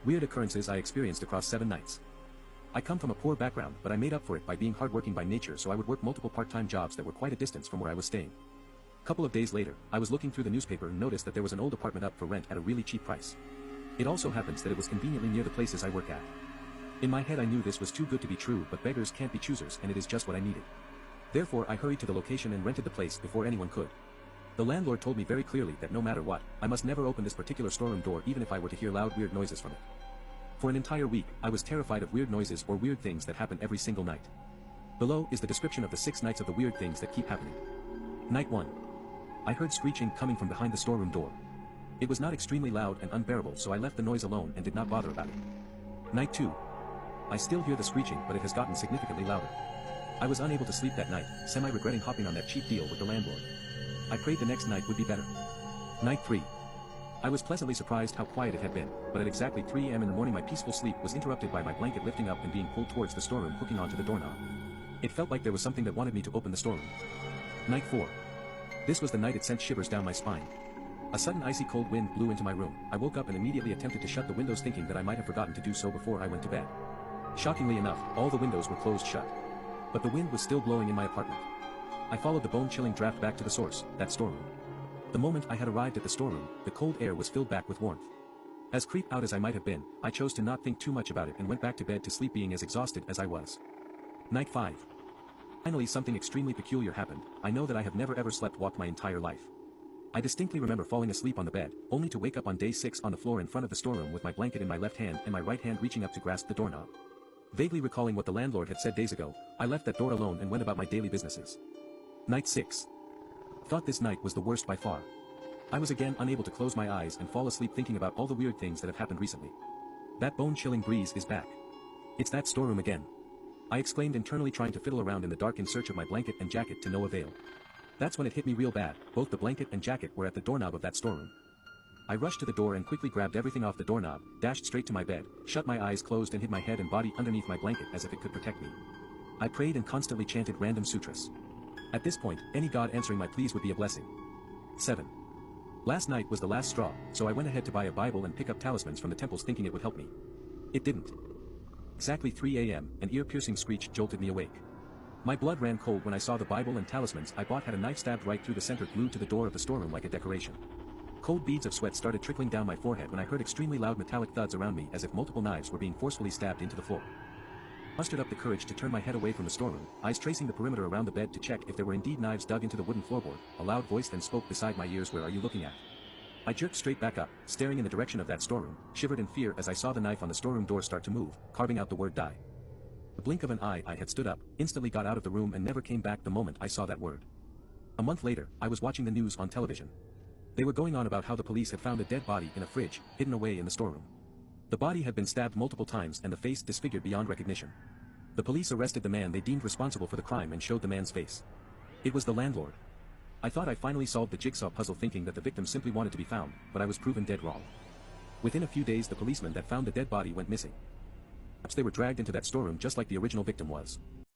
Weird occurrences I experienced across 7 nights. I come from a poor background, but I made up for it by being hardworking by nature, so I would work multiple part-time jobs that were quite a distance from where I was staying. Couple of days later, I was looking through the newspaper and noticed that there was an old apartment up for rent at a really cheap price. It also happens that it was conveniently near the places I work at. In my head I knew this was too good to be true, but beggars can't be choosers, and it is just what I needed. Therefore I hurried to the location and rented the place before anyone could. The landlord told me very clearly that no matter what, I must never open this particular storeroom door even if I were to hear loud weird noises from it. For an entire week, I was terrified of weird noises or weird things that happen every single night. Below is the description of the 6 nights of the weird things that keep happening. Night 1. I heard screeching coming from behind the storeroom door. It was not extremely loud and unbearable, so I left the noise alone and did not bother about it. Night 2. I still hear the screeching, but it has gotten significantly louder. I was unable to sleep that night, semi-regretting hopping on that cheap deal with the landlord. I prayed the next night would be better. Night 3. I was pleasantly surprised how quiet it had been, but at exactly 3 a.m. in the morning my peaceful sleep was interrupted by my blanket lifting up and being pulled towards the storeroom, hooking onto the doorknob. It felt like there was something that wanted me to open the storeroom. Night 4. This was the night it sent shivers down my spine. A sudden icy cold wind blew into my room. I woke up and immediately attempted to shut the windows, thinking that I might have forgotten to do so before I went to bed. Shockingly enough, all the windows were closed shut. But the wind was still blowing in my apartment. I followed the bone-chilling draft back to the source, that storeroom. The moment I had arrived at the storeroom, the cold air was filled back with warmth. As creeped out as I might have been, I chose to not think too much about it and went back to bed to sleep, being as exhausted as I was. Night 5. Finally something extremely peculiar happened. I know that I have never ever slept-walked my entire life. I distinctly remember falling asleep on the bed, only to wake up on day 6 on the floor in front of the storeroom with my blanket in my left hand and my right hand reaching up to grasp the doorknob. Vaguely recalling what the landlord had said days ago, I left that door alone and went about my daily businesses. Night 6. Thought this night was the worst by far. I was again unable to close my eyes and fall asleep thinking about all the weird things that have happened recently. That bone-chilling breeze is back. It's that storeroom again. I exclaimed internally, trying to fiddle around in the dark in search of my blanket and jacket to no avail. That's when it hit me real bad. Both the blanket and jacket were at the doorknob of that storeroom. I rushed to the door and quickly grabbed everything off the doorknob, dashed straight to my bed, shut my eyes closed and hid my head and body underneath my blanket as if it could protect me. I prayed and constantly chanted random sutras. At this point, any god answering my pleas would be a blessing. 7. Last night was the last straw, so I went ahead to buy a Bible and pick up talismans from the temples thinking it would help me. It didn't. Exactly 3 a.m., an ear-piercing screech jolted me awake. My blood ran cold when I saw the Bible and talismans I bought had a knife stabbed right through the center, glued to the door of the storeroom like a decoration. Cold beads of sweat started trickling down my forehead when I heard extremely loud metallic thuds around me, as if multiple knives were being forcefully stabbed into the floor. Mustered up the courage to turn my head away from the storeroom, eyes tracing the perimeter around the bed to check if there were indeed knives dug into the wooden floorboard. A loud voice then spoke beside my ears, "Where are you looking at?" I jerked straight back up, staring in the direction of that storeroom, shivered in fear as I saw the knife on the storeroom door start to move, carving out the word "die." The blink of an eye, I had stood up, instantly got out of the room and never came back the moment I saw that word. A month later, I was watching the news on television. They were going on about how the police had found a dead body in a fridge, hidden away in the storeroom. The body had been stabbed multiple times and the face disfigured beyond recognition. The police arrested the man they deemed responsible for the crime and showed the man's face. It was the landlord. I thought I finally solved the jigsaw puzzle, thinking that the victim simply wanted to be found, but I was proven dead wrong. Within a few days the policeman that found the dead body went missing. Perhaps they were dragged into that storeroom just like the original victim was.